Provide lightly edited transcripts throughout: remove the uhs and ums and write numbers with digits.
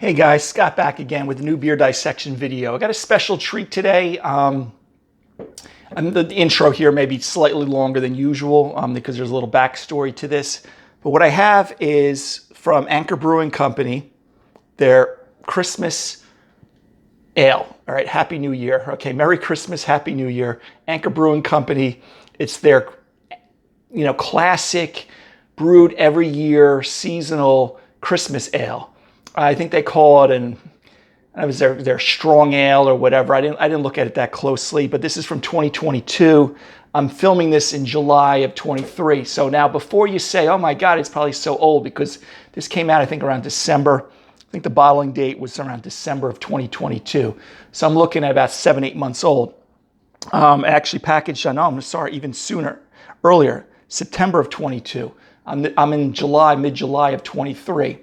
Hey guys, Scott back again with a new beer dissection video. I got a special treat today. The intro here may be slightly longer than usual because there's a little backstory to this. But what I have is from Anchor Brewing Company, their Christmas ale. All right, Happy New Year. Okay, Merry Christmas, Happy New Year. Anchor Brewing Company. It's their, classic, brewed every year, seasonal Christmas ale. I think they call it their strong ale or whatever. I didn't look at it that closely, but this is from 2022. I'm filming this in July of 23. So now before you say, oh my God, it's probably so old, because this came out, I think, around December. I think the bottling date was around December of 2022. So I'm looking at about 7-8 months old. Actually packaged even earlier, September of 22. I'm in mid-July of 23.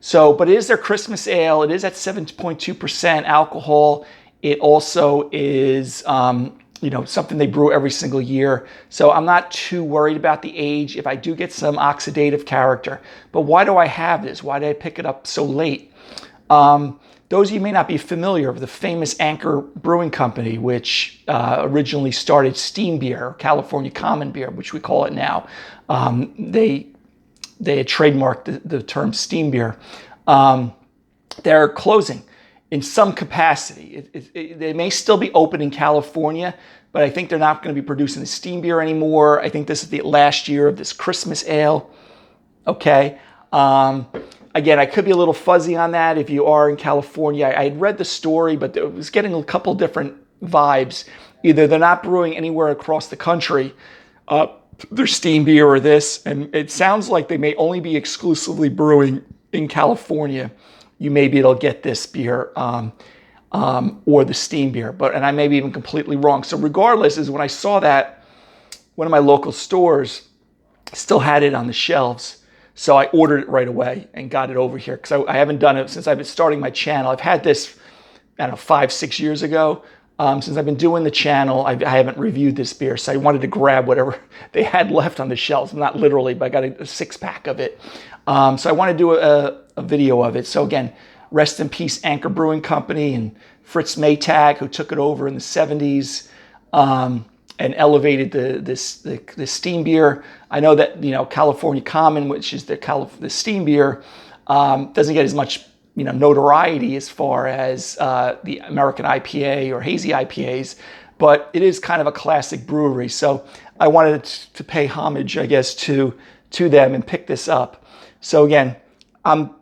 So, but it is their Christmas ale. It is at 7.2% alcohol. It also is, something they brew every single year. So I'm not too worried about the age if I do get some oxidative character. But why do I have this? Why did I pick it up so late? Those of you may not be familiar with the famous Anchor Brewing Company, which originally started steam beer, California common beer, which we call it now. They had trademarked the term steam beer. They're closing in some capacity. They may still be open in California, but I think they're not going to be producing the steam beer anymore. I think this is the last year of this Christmas ale. Okay. Again, I could be a little fuzzy on that if you are in California. I had read the story, but it was getting a couple different vibes. Either they're not brewing anywhere across the country, their steam beer or this, and it sounds like they may only be exclusively brewing in California. You may be able to get this beer or the steam beer, and I may be even completely wrong. So regardless, is when I saw that, one of my local stores still had it on the shelves. So I ordered it right away and got it over here, because I haven't done it since I've been starting my channel. I've had this, 5-6 years ago. Since I've been doing the channel, I haven't reviewed this beer, so I wanted to grab whatever they had left on the shelves. Not literally, but I got a 6-pack of it. So I want to do a video of it. So again, rest in peace, Anchor Brewing Company and Fritz Maytag, who took it over in the 70s and elevated the steam beer. I know that California Common, which is the steam beer, doesn't get as much notoriety as far as the American IPA or hazy IPAs, but it is kind of a classic brewery. So I wanted to pay homage, I guess, to them and pick this up. So again, I'm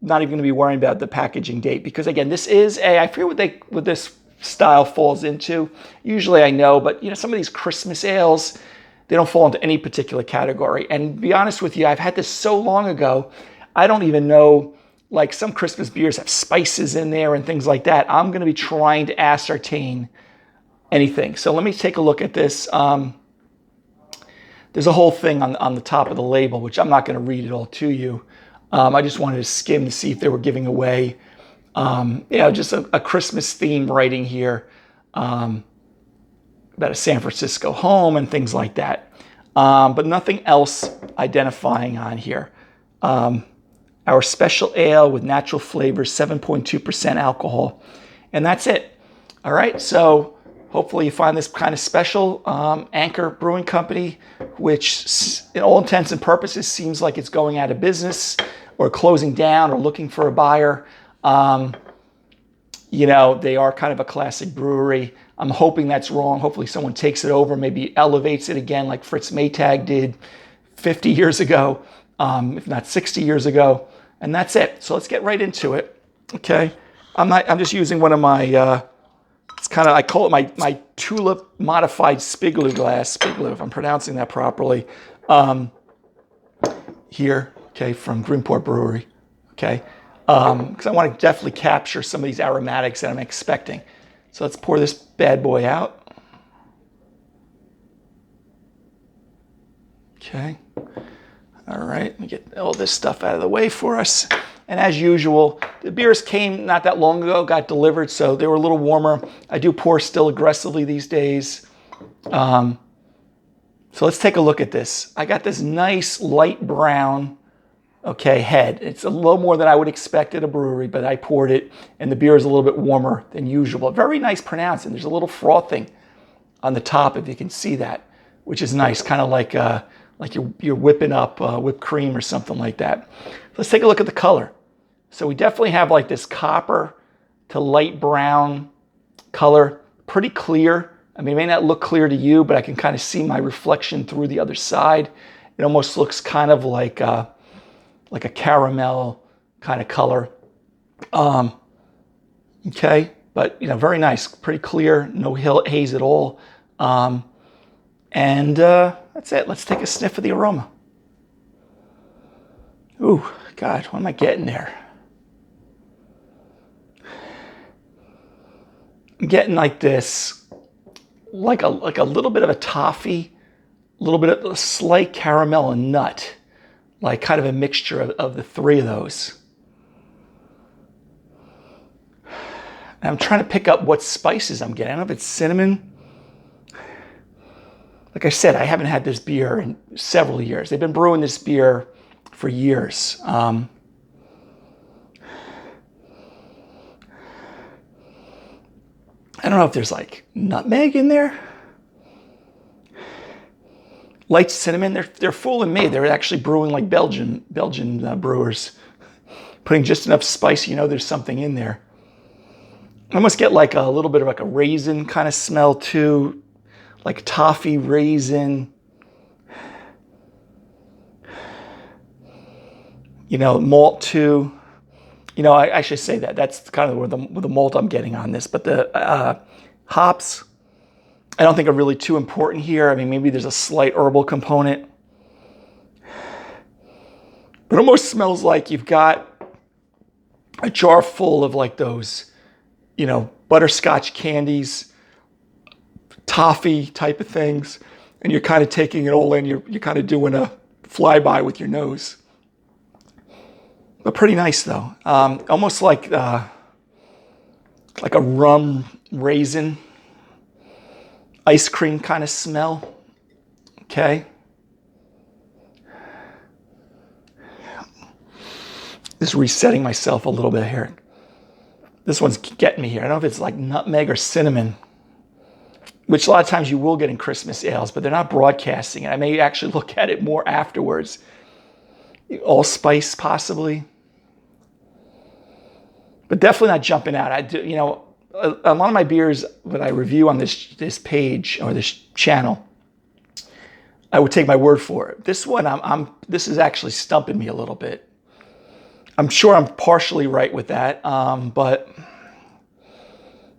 not even going to be worrying about the packaging date, because again, this is I forget what this style falls into. Usually I know, but some of these Christmas ales, they don't fall into any particular category. And to be honest with you, I've had this so long ago, I don't even know. Like, some Christmas beers have spices in there and things like that. I'm going to be trying to ascertain anything. So let me take a look at this. There's a whole thing on the top of the label, which I'm not going to read it all to you. I just wanted to skim to see if they were giving away, just a Christmas theme writing here about a San Francisco home and things like that. But nothing else identifying on here. Our special ale with natural flavors, 7.2% alcohol. And that's it. All right, so hopefully you find this kind of special. Anchor Brewing Company, which in all intents and purposes seems like it's going out of business or closing down or looking for a buyer. They are kind of a classic brewery. I'm hoping that's wrong. Hopefully someone takes it over, maybe elevates it again like Fritz Maytag did 50 years ago, if not 60 years ago. And that's it. So let's get right into it. Okay. I'm just using one of my, I call it my tulip modified Spigloo glass. Spigloo, if I'm pronouncing that properly. Here, okay, from Greenport Brewery. Okay. Because I want to definitely capture some of these aromatics that I'm expecting. So let's pour this bad boy out. Okay. All right, let me get all this stuff out of the way for us. And as usual, the beers came not that long ago, got delivered, so they were a little warmer. I do pour still aggressively these days. So let's take a look at this. I got this nice light brown okay, head. It's a little more than I would expect at a brewery, but I poured it, and the beer is a little bit warmer than usual. Very nice pronouncing. There's a little frothing on the top, if you can see that, which is nice, kind of like you're whipping up whipped cream or something like that. Let's take a look at the color. So we definitely have like this copper to light brown color, pretty clear. I mean, it may not look clear to you, but I can kind of see my reflection through the other side. It almost looks kind of like a caramel kind of color. Okay, but very nice, pretty clear, no haze at all. And that's it. Let's take a sniff of the aroma. Ooh, God, what am I getting there? I'm getting like this, like a little bit of a toffee, a little bit of a slight caramel and nut, like kind of a mixture of the three of those. And I'm trying to pick up what spices I'm getting. I don't know if it's cinnamon. Like I said, I haven't had this beer in several years. They've been brewing this beer for years. I don't know if there's like nutmeg in there. Light cinnamon. They're fooling me. They're actually brewing like Belgian brewers, putting just enough spice. There's something in there. I almost get like a little bit of like a raisin kind of smell too, like toffee raisin. Malt too. I should say that. That's kind of where the malt I'm getting on this. But the hops, I don't think are really too important here. I mean, maybe there's a slight herbal component. But it almost smells like you've got a jar full of like those, butterscotch candies, toffee type of things. And you're kind of taking it all in. You're kind of doing a flyby with your nose. But pretty nice though. Almost like a rum raisin, ice cream kind of smell. Okay. Just resetting myself a little bit here. This one's getting me here. I don't know if it's like nutmeg or cinnamon, which a lot of times you will get in Christmas ales, but they're not broadcasting it. I may actually look at it more afterwards. Allspice possibly. But definitely not jumping out. I do, a lot of my beers that I review on this page or this channel, I would take my word for it. This one, this is actually stumping me a little bit. I'm sure I'm partially right with that, but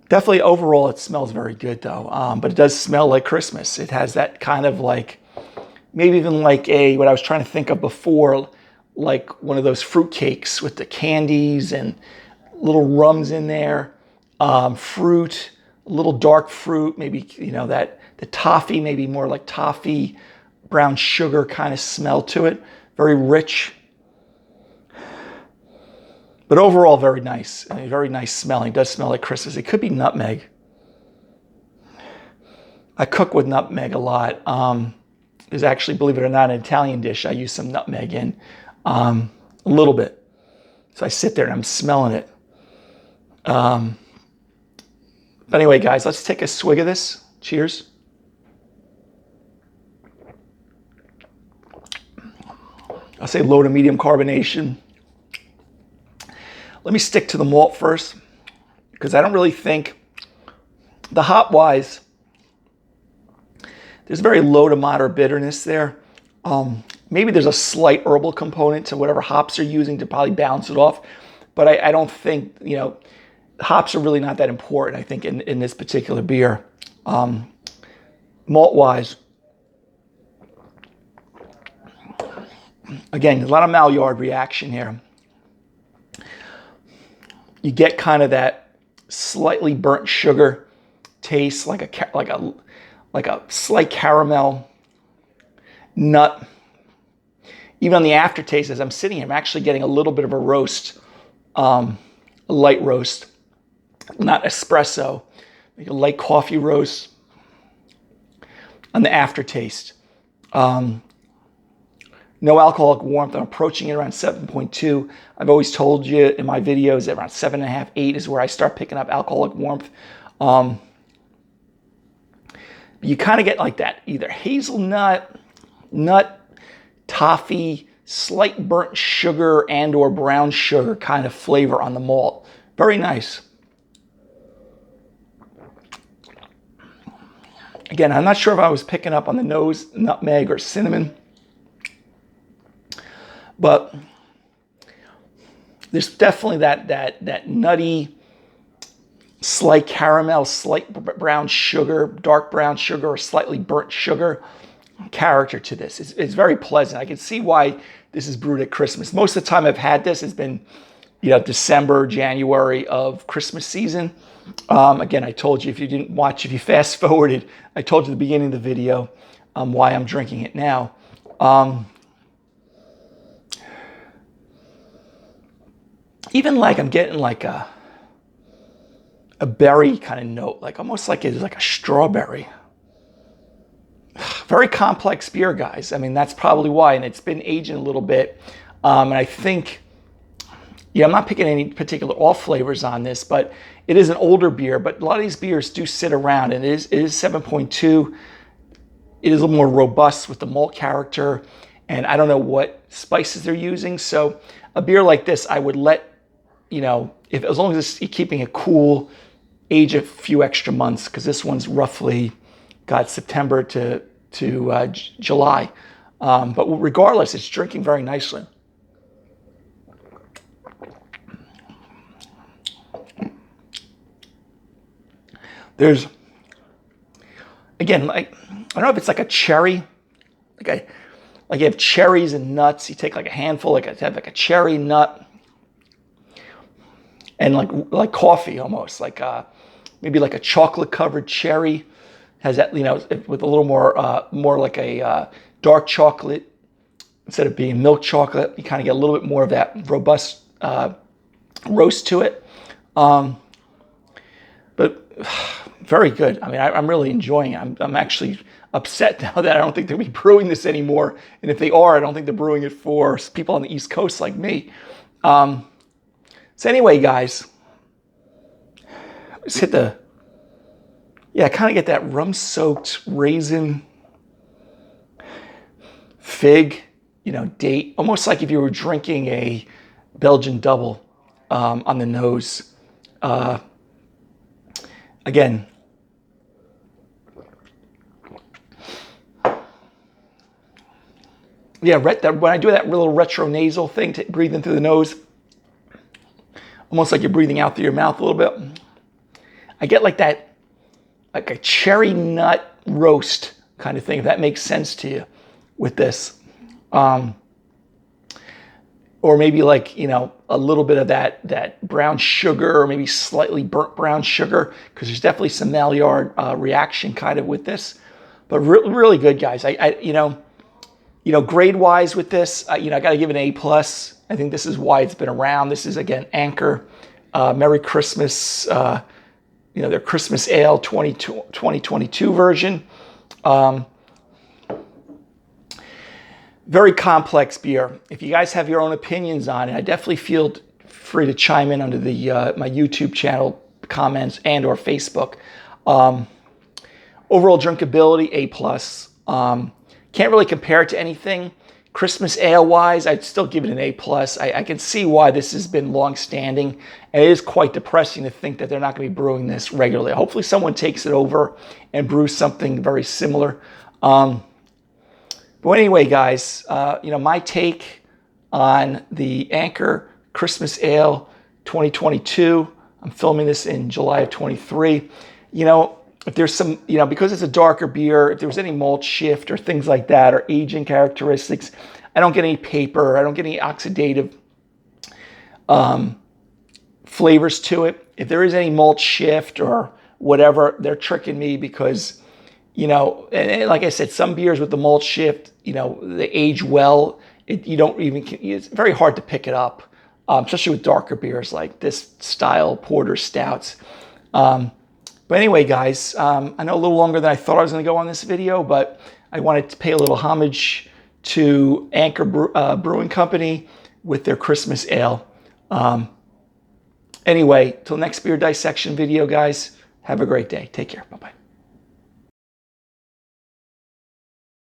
definitely overall it smells very good though. But it does smell like Christmas. It has that kind of like, maybe even like what I was trying to think of before, like one of those fruit cakes with the candies and little rums in there, fruit, a little dark fruit, maybe, that the toffee, maybe more like toffee, brown sugar kind of smell to it. Very rich. But overall, very nice. Very nice smelling. It does smell like Christmas. It could be nutmeg. I cook with nutmeg a lot. There's actually, believe it or not, an Italian dish I use some nutmeg in. A little bit. So I sit there and I'm smelling it. But anyway, guys, let's take a swig of this. Cheers. I'll say low to medium carbonation. Let me stick to the malt first, because I don't really think, the hop-wise, there's very low to moderate bitterness there. Maybe there's a slight herbal component to whatever hops you're using to probably balance it off. But I don't think, hops are really not that important, I think, in this particular beer. Malt-wise, again, there's a lot of Maillard reaction here. You get kind of that slightly burnt sugar taste, like a slight caramel, nut. Even on the aftertaste, as I'm sitting here, I'm actually getting a little bit of a roast, a light roast, not espresso, like a light coffee roast on the aftertaste. no alcoholic warmth. I'm approaching it around 7.2. I've always told you in my videos that around 7.5, 8 is where I start picking up alcoholic warmth. You kind of get like that, either hazelnut, nut, toffee, slight burnt sugar and or brown sugar kind of flavor on the malt. Very nice. Again, I'm not sure if I was picking up on the nose nutmeg or cinnamon, but there's definitely that nutty, slight caramel, slight brown sugar, dark brown sugar, or slightly burnt sugar character to this. It's very pleasant. I can see why this is brewed at Christmas. Most of the time I've had this has been, December, January of Christmas season. Again, I told you, if you didn't watch, if you fast forwarded, I told you at the beginning of the video why I'm drinking it now. Even like I'm getting like a berry kind of note, like almost like it's like a strawberry. Very complex beer, guys. I mean, that's probably why, and it's been aging a little bit. And I think, I'm not picking any particular off flavors on this, but it is an older beer, but a lot of these beers do sit around, and it is 7.2. It is a little more robust with the malt character, and I don't know what spices they're using. So a beer like this, I would let, if as long as you're keeping it cool, age a few extra months, because this one's roughly got September to July. But regardless, it's drinking very nicely. There's, again, like, I don't know if it's like a cherry, like you have cherries and nuts. You take like a handful, have like a cherry nut, and like coffee almost, like maybe like a chocolate covered cherry. Has that, with a little more like a dark chocolate instead of being milk chocolate. You kind of get a little bit more of that robust roast to it. But very good. I mean, I'm really enjoying it. I'm actually upset now that I don't think they'll be brewing this anymore. And if they are, I don't think they're brewing it for people on the East Coast like me. So anyway, guys, let's hit the... I kind of get that rum-soaked raisin, fig, date, almost like if you were drinking a Belgian double on the nose. Again, when I do that little retronasal thing, breathing through the nose, almost like you're breathing out through your mouth a little bit, I get like that, like a cherry nut roast kind of thing, if that makes sense to you with this. Or maybe like, a little bit of that brown sugar, or maybe slightly burnt brown sugar, because there's definitely some Maillard reaction kind of with this. But really good, guys. Grade-wise with this, I got to give it an A+. I think this is why it's been around. This is, again, Anchor. Merry Christmas. Their Christmas Ale 2022 version. Very complex beer. If you guys have your own opinions on it, I definitely feel free to chime in under the my YouTube channel comments and or Facebook. Overall drinkability, A+. Can't really compare it to anything. Christmas ale-wise, I'd still give it an A+. I can see why this has been long-standing, and it is quite depressing to think that they're not going to be brewing this regularly. Hopefully someone takes it over and brews something very similar. But anyway, guys, my take on the Anchor Christmas Ale 2022, I'm filming this in July of 23. If there's some, because it's a darker beer, if there was any malt shift or things like that, or aging characteristics, I don't get any paper, I don't get any oxidative flavors to it. If there is any malt shift or whatever, they're tricking me because, and like I said, some beers with the malt shift, they age well. It's very hard to pick it up, especially with darker beers like this style, porter, stouts. But anyway, guys, I know a little longer than I thought I was going to go on this video, but I wanted to pay a little homage to Anchor Brewing Company with their Christmas ale. Anyway, till next beer dissection video, guys, have a great day. Take care. Bye-bye.